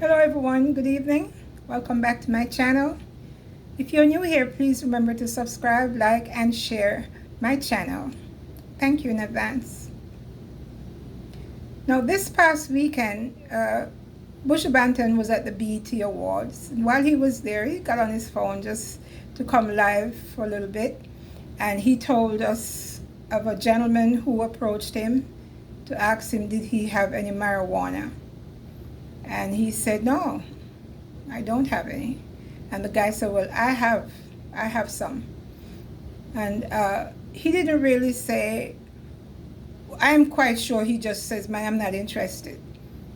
Hello everyone, good evening. Welcome back to my channel. If you're new here, please remember to subscribe, like, and share my channel. Thank you in advance. Now this past weekend, Buju Banton was at the BET Awards. And while he was there, he got on his phone just to come live for a little bit. And he told us of a gentleman who approached him to ask him, did he have any marijuana? And he said, no, I don't have any. And the guy said, well, I have some. And he didn't really say, I'm quite sure he just says, man, I'm not interested.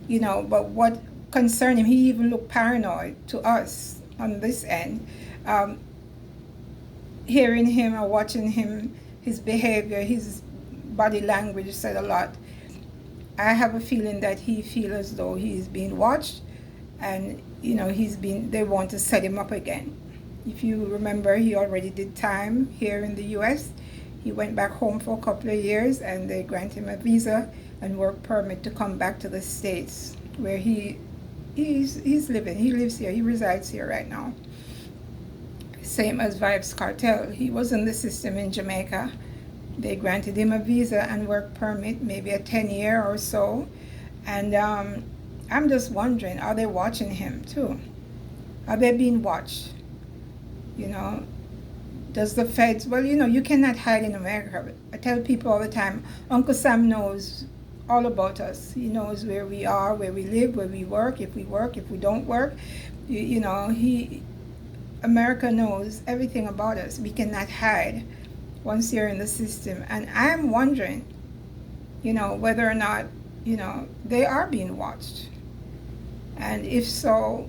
But what concerned him, he even looked paranoid to us on this end. Hearing him or watching him, his behavior, his body language said a lot. I have a feeling that he feels as though he's being watched, and they want to set him up again. If you remember, he already did time here in the US. He went back home for a couple of years and they granted him a visa and work permit to come back to the States, where he's living. He lives here, he resides here right now. Same as Vybz Kartel. He was in the system in Jamaica. They granted him a visa and work permit, maybe a 10-year or so. And I'm just wondering, are they watching him too? Are they being watched? Does the feds, well, you cannot hide in America. I tell people all the time, Uncle Sam knows all about us. He knows where we are, where we live, where we work, if we don't work. America knows everything about us. We cannot hide once you're in the system. And I'm wondering, whether or not, they are being watched. And if so,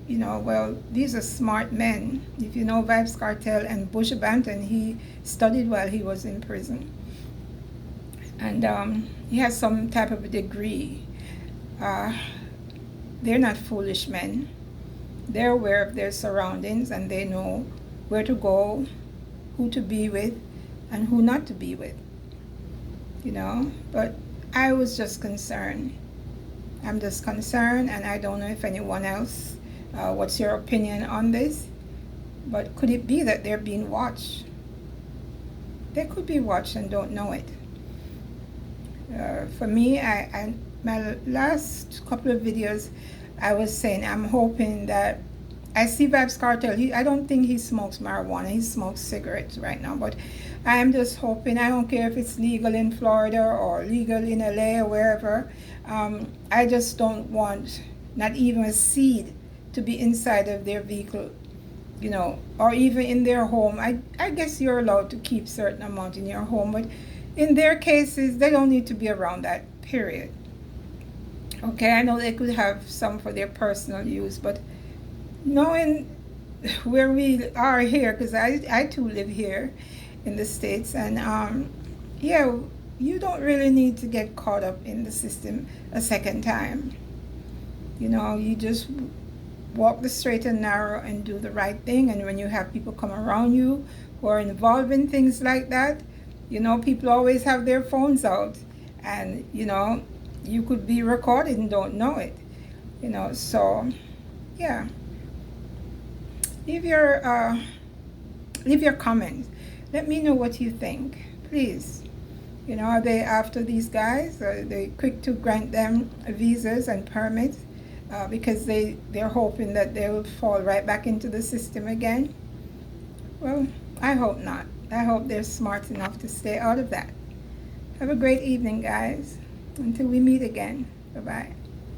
well, these are smart men. If you know Vybz Kartel and Buju Banton, he studied while he was in prison. And he has some type of a degree. They're not foolish men. They're aware of their surroundings and they know where to go, who to be with, and who not to be with. But I was just concerned. I'm just concerned, and I don't know if anyone else, what's your opinion on this? But could it be that they're being watched? They could be watched and don't know it. For me, my last couple of videos, I was saying I'm hoping that I see Vybz Kartel. I don't think he smokes marijuana. He smokes cigarettes right now. But I'm just hoping, I don't care if it's legal in Florida or legal in LA or wherever. I just don't want not even a seed to be inside of their vehicle, or even in their home. I guess you're allowed to keep certain amount in your home, but in their cases, they don't need to be around that, period. Okay, I know they could have some for their personal use, but knowing where we are here, because I too live here in the States, and yeah, you don't really need to get caught up in the system a second time. You just walk the straight and narrow and do the right thing. And when you have people come around you who are involved in things like that, people always have their phones out, and you could be recorded and don't know it. So yeah, leave your comments. Let me know what you think, please. Are they after these guys? Are they quick to grant them visas and permits because they're hoping that they will fall right back into the system again? Well, I hope not. I hope they're smart enough to stay out of that. Have a great evening, guys. Until we meet again. Bye-bye.